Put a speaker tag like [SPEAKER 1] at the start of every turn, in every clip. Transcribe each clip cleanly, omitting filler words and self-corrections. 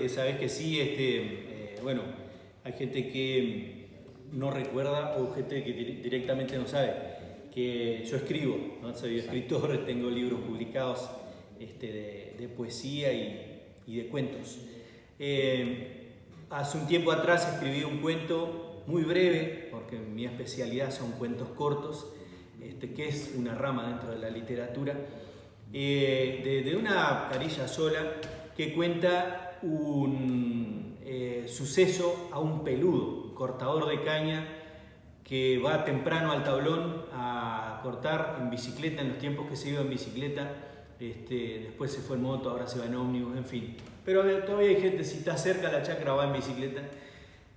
[SPEAKER 1] sabés que sí, bueno, hay gente que no recuerda o gente que directamente no sabe que yo escribo, ¿no? Soy escritor, tengo libros publicados de poesía y de cuentos. Hace un tiempo atrás escribí un cuento muy breve, porque mi especialidad son cuentos cortos, que es una rama dentro de la literatura, de una carilla sola que cuenta un suceso a un peludo, un cortador de caña que va temprano al tablón a cortar en bicicleta, en los tiempos que se iba en bicicleta, después se fue en moto, ahora se va en ómnibus, en fin. Pero todavía hay gente, si está cerca de la chacra, va en bicicleta.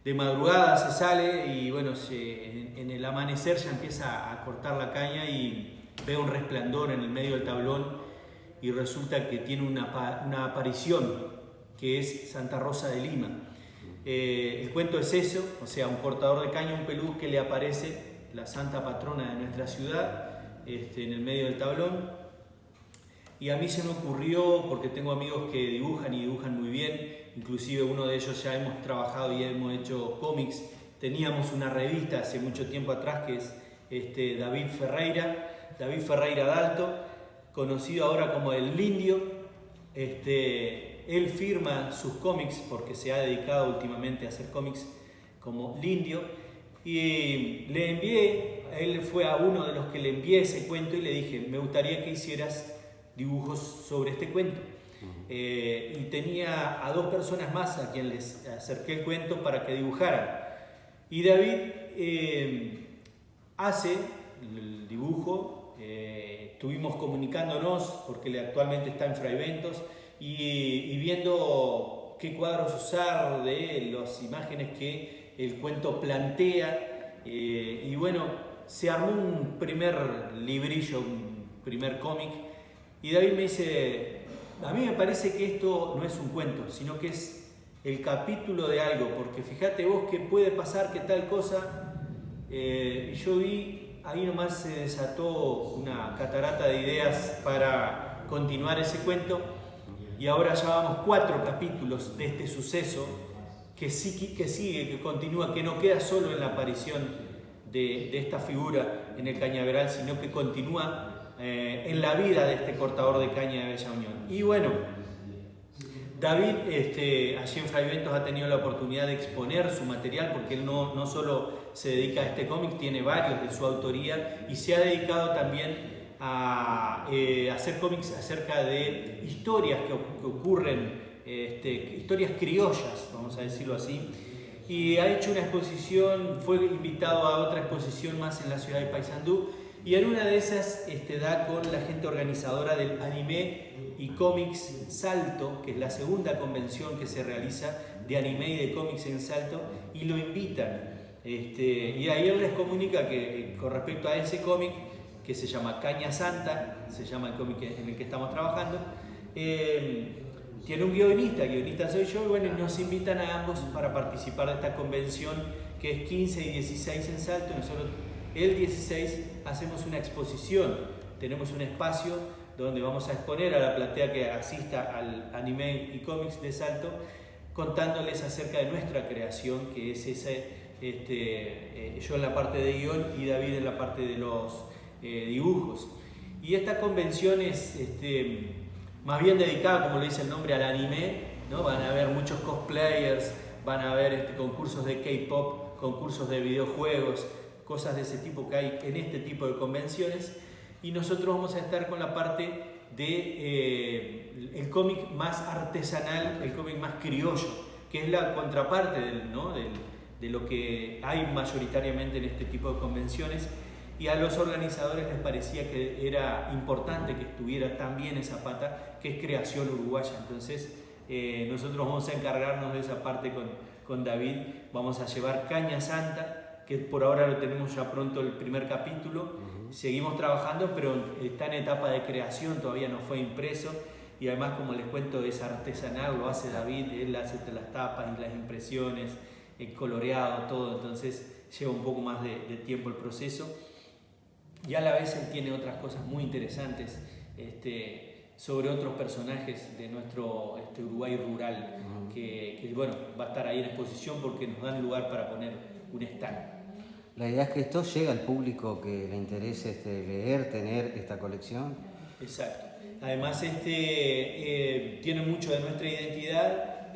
[SPEAKER 1] De madrugada se sale y bueno, en el amanecer ya empieza a cortar la caña y ve un resplandor en el medio del tablón y resulta que tiene una aparición que es Santa Rosa de Lima. El cuento es eso, o sea, un cortador de caña, un peludo que le aparece la santa patrona de nuestra ciudad en el medio del tablón. Y a mí se me ocurrió, porque tengo amigos que dibujan y dibujan muy bien, inclusive uno de ellos ya hemos trabajado y hemos hecho cómics. Teníamos una revista hace mucho tiempo atrás que es David Ferreira Dalto, conocido ahora como el Lindio. Él firma sus cómics porque se ha dedicado últimamente a hacer cómics como Lindio. Y le envié, él fue a uno de los que le envié ese cuento y le dije, me gustaría que hicieras dibujos sobre este cuento. Y tenía a 2 personas más a quien les acerqué el cuento para que dibujaran. Y David hace el dibujo, estuvimos comunicándonos porque él actualmente está en Fraiventos y viendo qué cuadros usar de las imágenes que el cuento plantea. Y bueno, se armó un primer librillo, un primer cómic. Y David me dice, a mí me parece que esto no es un cuento, sino que es el capítulo de algo, porque fíjate vos que puede pasar que tal cosa. Y yo vi, ahí nomás se desató una catarata de ideas para continuar ese cuento, y ahora ya vamos 4 capítulos de este suceso que sigue, que continúa, que no queda solo en la aparición de esta figura en el cañaveral, sino que continúa en la vida de este cortador de caña de Bella Unión. Y bueno, David allí en Fraiventos ha tenido la oportunidad de exponer su material, porque él no solo se dedica a este cómic, tiene varios de su autoría y se ha dedicado también a hacer cómics acerca de historias que ocurren, historias criollas, vamos a decirlo así. Y ha hecho una exposición, fue invitado a otra exposición más en la ciudad de Paysandú. Y en una de esas da con la gente organizadora del Anime y Cómics Salto, que es la segunda convención que se realiza de anime y de cómics en Salto, y lo invitan. Y ahí él les comunica que con respecto a ese cómic, que se llama Caña Santa, se llama el cómic en el que estamos trabajando, tiene un guionista soy yo, y bueno, nos invitan a ambos para participar de esta convención que es 15 y 16 en Salto. Nosotros el 16 hacemos una exposición, tenemos un espacio donde vamos a exponer a la platea que asista al anime y cómics de Salto, contándoles acerca de nuestra creación, que es yo en la parte de guión y David en la parte de los dibujos. Y esta convención es más bien dedicada, como lo dice el nombre, al anime, ¿no? Van a haber muchos cosplayers, van a haber concursos de K-pop, concursos de videojuegos, cosas de ese tipo que hay en este tipo de convenciones, y nosotros vamos a estar con la parte de el cómic más artesanal, el cómic más criollo, que es la contraparte de lo que hay mayoritariamente en este tipo de convenciones, y a los organizadores les parecía que era importante que estuviera también esa pata, que es creación uruguaya. Entonces nosotros vamos a encargarnos de esa parte con David. Vamos a llevar Caña Santa, que por ahora lo tenemos ya pronto el primer capítulo. Seguimos trabajando, pero está en etapa de creación, todavía no fue impreso, y además, como les cuento, es artesanal, lo hace David, él hace las tapas y las impresiones, el coloreado, todo, entonces lleva un poco más de tiempo el proceso, y a la vez él tiene otras cosas muy interesantes sobre otros personajes de nuestro Uruguay rural, que bueno, va a estar ahí en exposición porque nos dan lugar para poner un stand.
[SPEAKER 2] La idea es que esto llegue al público que le interese leer, tener esta colección.
[SPEAKER 1] Exacto. Además, tiene mucho de nuestra identidad,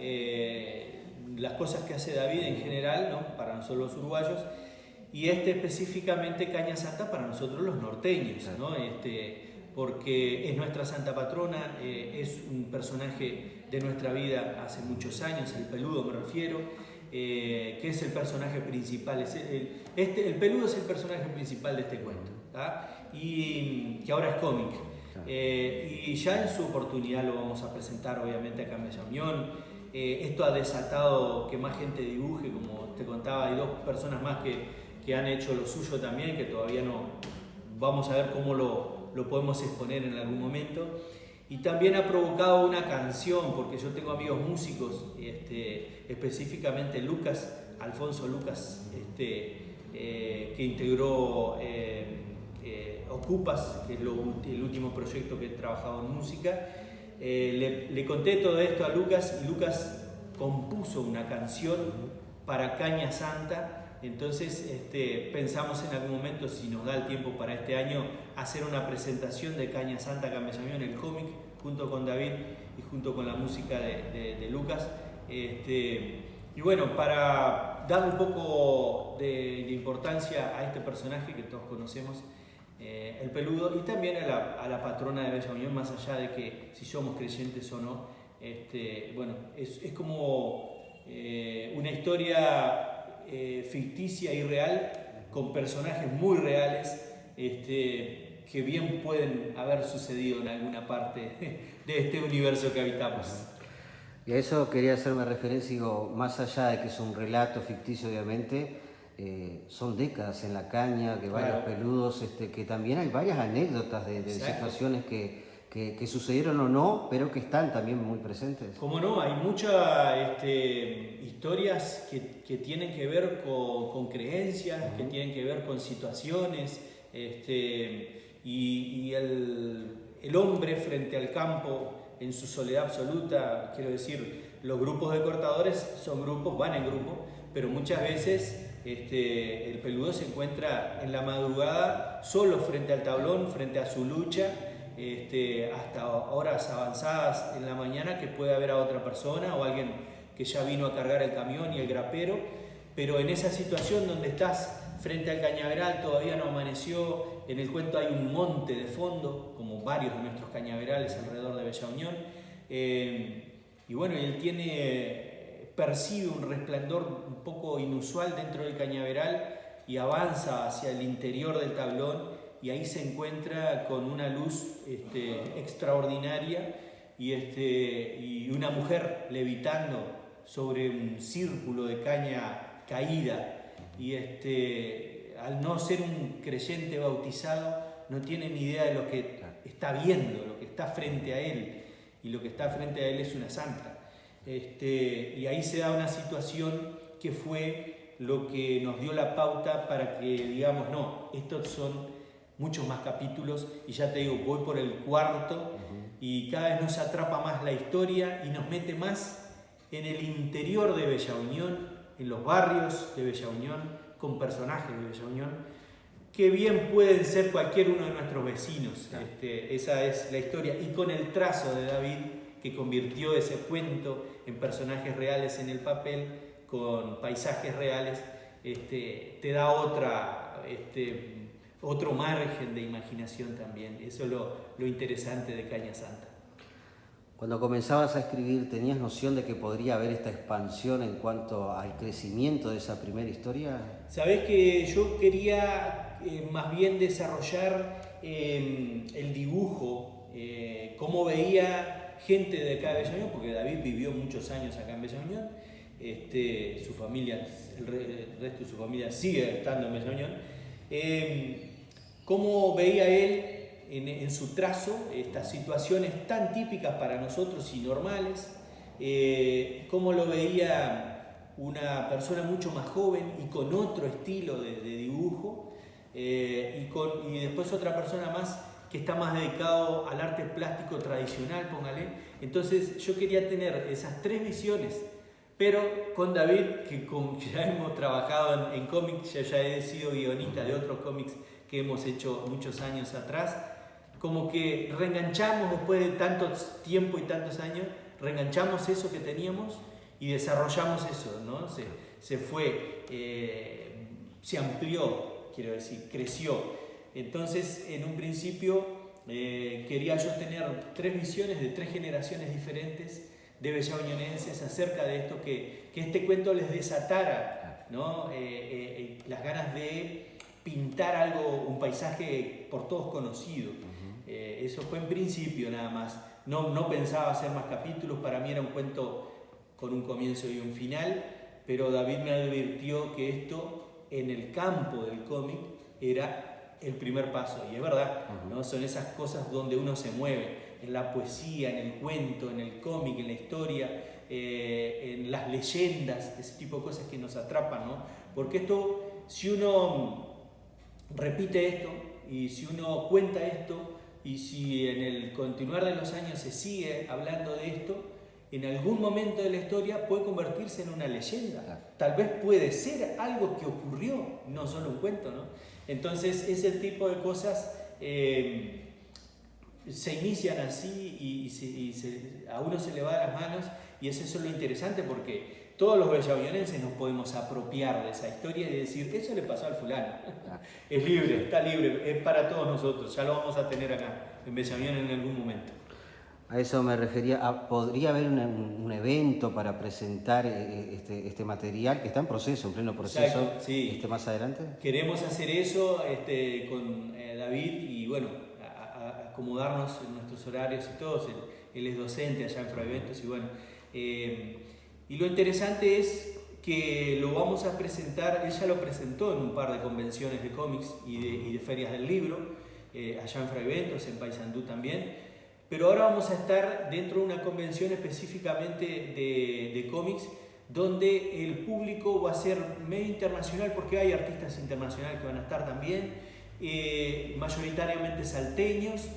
[SPEAKER 1] las cosas que hace David en general, ¿no? Para nosotros los uruguayos, y específicamente Caña Santa para nosotros los norteños, ¿no? Porque es nuestra santa patrona, es un personaje de nuestra vida hace muchos años, el Peludo me refiero, que es el personaje principal, el Peludo es el personaje principal de este cuento, ¿tá? Y que ahora es cómic. Y ya en su oportunidad lo vamos a presentar obviamente acá en Bella Unión. Esto ha desatado que más gente dibuje, como te contaba, hay 2 personas más que han hecho lo suyo también, que todavía no, vamos a ver cómo lo podemos exponer en algún momento. Y también ha provocado una canción, porque yo tengo amigos músicos, específicamente Alfonso Lucas, que integró Ocupas, que es el último proyecto que he trabajado en música. Le conté todo esto a Lucas y Lucas compuso una canción para Caña Santa. Entonces pensamos en algún momento, si nos da el tiempo para este año, hacer una presentación de Caña Santa acá en Bella Unión, el cómic, junto con David y junto con la música de Lucas. Y bueno, para dar un poco de importancia a este personaje que todos conocemos, el Peludo, y también a la patrona de Bella Unión, más allá de que si somos creyentes o no, bueno, es como una historia ficticia y real, con personajes muy reales, que bien pueden haber sucedido en alguna parte de este universo que habitamos.
[SPEAKER 2] Y a eso quería hacerme referencia, digo, más allá de que es un relato ficticio, obviamente, son décadas en la caña, que varios peludos, que también hay varias anécdotas de situaciones que sucedieron o no, pero que están también muy presentes.
[SPEAKER 1] Como no, hay muchas historias que tienen que ver con creencias, que tienen que ver con situaciones, y el hombre frente al campo en su soledad absoluta. Quiero decir, los grupos de cortadores son grupos, van en grupo, pero muchas veces el Peludo se encuentra en la madrugada solo frente al tablón, frente a su lucha, hasta horas avanzadas en la mañana, que puede haber a otra persona o alguien que ya vino a cargar el camión y el grapero, pero en esa situación donde estás frente al cañaveral, todavía no amaneció, en el cuento hay un monte de fondo, como varios de nuestros cañaverales alrededor de Bella Unión, y bueno, él percibe un resplandor un poco inusual dentro del cañaveral y avanza hacia el interior del tablón, y ahí se encuentra con una luz extraordinaria y una mujer levitando sobre un círculo de caña caída, y al no ser un creyente bautizado no tiene ni idea de lo que está viendo, lo que está frente a él, y lo que está frente a él es una santa. Y ahí se da una situación que fue lo que nos dio la pauta para que digamos, no, estos son muchos más capítulos, y ya te digo, voy por el 4º, y cada vez nos atrapa más la historia y nos mete más en el interior de Bella Unión, en los barrios de Bella Unión, con personajes de Bella Unión, que bien pueden ser cualquier uno de nuestros vecinos. Esa es la historia, y con el trazo de David, que convirtió ese cuento en personajes reales en el papel, con paisajes reales, te da otro margen de imaginación también. Eso es lo interesante de Caña Santa.
[SPEAKER 2] Cuando comenzabas a escribir, ¿tenías noción de que podría haber esta expansión en cuanto al crecimiento de esa primera historia?
[SPEAKER 1] Sabés que yo quería más bien desarrollar el dibujo, cómo veía gente de acá de Bella Unión, porque David vivió muchos años acá en Bella Unión, su familia, el resto de su familia sigue estando en Bella Unión. Cómo veía él en su trazo estas situaciones tan típicas para nosotros y normales, cómo lo veía una persona mucho más joven y con otro estilo de dibujo, y después otra persona más que está más dedicado al arte plástico tradicional, póngale. Entonces yo quería tener esas tres visiones, pero con David, que ya hemos trabajado en cómics, ya he sido guionista de otros cómics que hemos hecho muchos años atrás, como que reenganchamos después de tanto tiempo y tantos años, reenganchamos eso que teníamos y desarrollamos eso, ¿no? Se amplió, quiero decir, creció. Entonces, en un principio, quería yo tener tres visiones de tres generaciones diferentes de bellaunionenses acerca de esto, que este cuento les desatara, ¿no? Las ganas de pintar algo, un paisaje por todos conocido. Eso fue en principio nada más. No pensaba hacer más capítulos, para mí era un cuento con un comienzo y un final, pero David me advirtió que esto en el campo del cómic era el primer paso, y es verdad, ¿no? Son esas cosas donde uno se mueve, en la poesía, en el cuento, en el cómic, en la historia, en las leyendas, ese tipo de cosas que nos atrapan, ¿no? Porque esto, si uno repite esto, y si uno cuenta esto, y si en el continuar de los años se sigue hablando de esto, en algún momento de la historia puede convertirse en una leyenda. Tal vez puede ser algo que ocurrió, no solo un cuento, ¿no? Entonces ese tipo de cosas se inician así y a uno se le va de las manos, y eso es lo interesante, porque todos los bellaunionenses nos podemos apropiar de esa historia y decir, eso le pasó al fulano. Es libre, está libre, es para todos nosotros, ya lo vamos a tener acá en Bellaunión en algún momento.
[SPEAKER 2] A eso me refería. ¿Podría haber un evento para presentar este material que está en proceso, en pleno proceso?
[SPEAKER 1] Exacto, sí.
[SPEAKER 2] Más adelante?
[SPEAKER 1] Queremos hacer eso con David y bueno, acomodarnos en nuestros horarios y todos. Él es docente allá en Froeventos y bueno. Y lo interesante es que lo vamos a presentar, él ya lo presentó en un par de convenciones de cómics y de ferias del libro, allá en Froeventos, en Paysandú también. Pero ahora vamos a estar dentro de una convención específicamente de cómics, donde el público va a ser medio internacional, porque hay artistas internacionales que van a estar también, mayoritariamente salteños,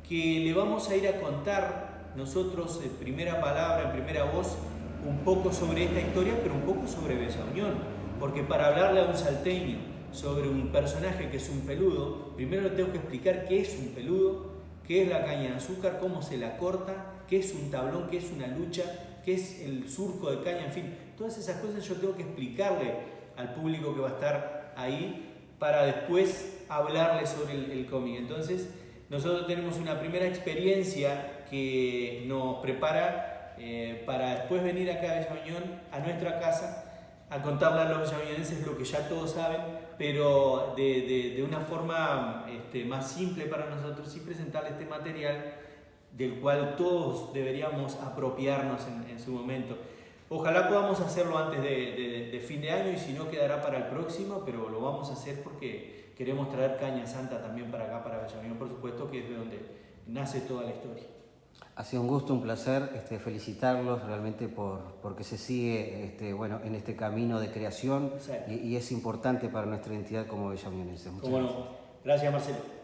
[SPEAKER 1] que le vamos a ir a contar nosotros en primera palabra, en primera voz, un poco sobre esta historia, pero un poco sobre Bellaunión, porque para hablarle a un salteño sobre un personaje que es un peludo, primero le tengo que explicar qué es un peludo, qué es la caña de azúcar, cómo se la corta, qué es un tablón, qué es una lucha, qué es el surco de caña, en fin, todas esas cosas yo tengo que explicarle al público que va a estar ahí para después hablarle sobre el cómic. Entonces nosotros tenemos una primera experiencia que nos prepara para después venir acá a Bellaunión, a nuestra casa, a contarle a los bellaunionenses lo que ya todos saben, pero de una forma más simple para nosotros, y presentarles este material del cual todos deberíamos apropiarnos en su momento. Ojalá podamos hacerlo antes de fin de año, y si no quedará para el próximo, pero lo vamos a hacer porque queremos traer Caña Santa también para acá, para Bellaunión, por supuesto, que es de donde nace toda la historia.
[SPEAKER 2] Ha sido un gusto, un placer felicitarlos realmente porque se sigue en este camino de creación y es importante para nuestra identidad como bellaunionenses.
[SPEAKER 1] Muchas gracias. Gracias, Marcelo.